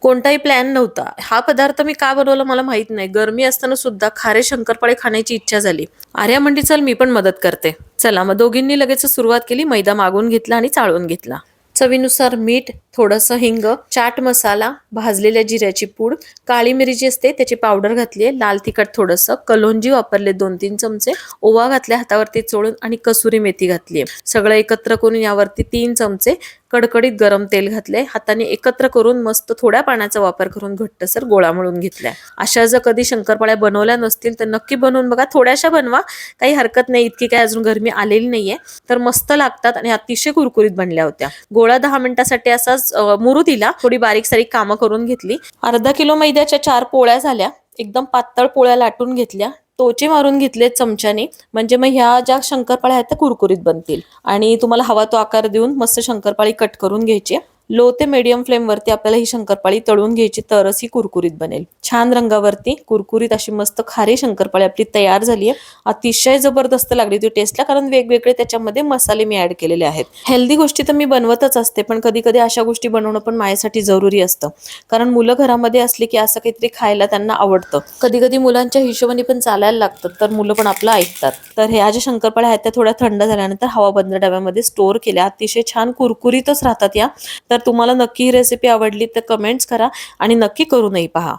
कोणताही प्लॅन नव्हता. हा पदार्थ मी का बनवला मला माहित नाही. गरमी असताना सुद्धा खारे शंकरपाळे खाण्याची इच्छा झाली. आर्या म्हणली चल मी पण मदत करते. चला मग दोघींनी लगेच सुरुवात केली. मैदा मागून घेतला आणि चाळून घेतला. चवीनुसार मीठ, थोडंसं हिंग, चाट मसाला, भाजलेल्या जिऱ्याची पूड, काळी मिरी जी असते त्याची पावडर घातली आहे, लाल तिखट थोडंसं, कलोंजी वापरले 2-3 चमचे, ओवा घातल्या हातावरती चोळून आणि कसुरी मेथी घातली आहे. सगळं एकत्र करून यावरती 3 चमचे कडकडीत गरम तेल घातले. हाताने एकत्र करून मस्त थोड्या पाण्याचा वापर करून घट्टसर गोळा मळून घेतलाय. अशा जर कधी शंकरपाळ्या बनवल्या नसतील तर नक्की बनवून बघा. थोड्याशा बनवा, काही हरकत नाही. इतकी काय अजून गरमी आलेली नाहीये. तर मस्त लागतात आणि अतिशय कुरकुरीत बनल्या होत्या. गोळा 10 मिनिटासाठी असाच मुरू दिला. थोडी बारीक सारीक कामं करून घेतली. अर्धा किलो मैद्याच्या 4 पोळ्या झाल्या. एकदम पातळ पोळ्या लाटून घेतल्या. टोचे मारून घेतले चमच्याने, म्हणजे मग ह्या ज्या शंकरपाळ्या आहेत त्या कुरकुरीत बनतील. आणि तुम्हाला हवा तो आकार देऊन मस्त शंकरपाळी कट करून घ्यायची. लो ते मीडियम फ्लेम वरती आपल्याला ही शंकरपाळी तळून घ्यायची, तरच ही कुरकुरीत बनेल. छान रंगावरती कुरकुरीत अशी मस्त खारी शंकरपाळी आपली तयार झाली आहे. अतिशय जबरदस्त लागली ती टेस्टला, कारण वेगवेगळे त्याच्यामध्ये मसाले मी ऍड केलेले आहेत. हेल्दी गोष्टी तर मी बनवतच असते, पण कधी कधी अशा गोष्टी बनवणं पण माझ्यासाठी जरुरी असतं. कारण मुलं घरामध्ये असली की असं काहीतरी खायला त्यांना आवडतं. कधी कधी मुलांच्या हिशोबाने पण चालायला लागतं, तर मुलं पण आपलं ऐकतात. तर ह्या ज्या शंकरपाळ्या आहेत त्या थोड्या थंड झाल्यानंतर हवाबंद डब्यामध्ये स्टोअर केल्या. अतिशय छान कुरकुरीतच राहतात या. तर तुम्हाला नक्की ही रेसिपी आवडली तर कमेंट्स करा आणि नक्की करूनही पहा.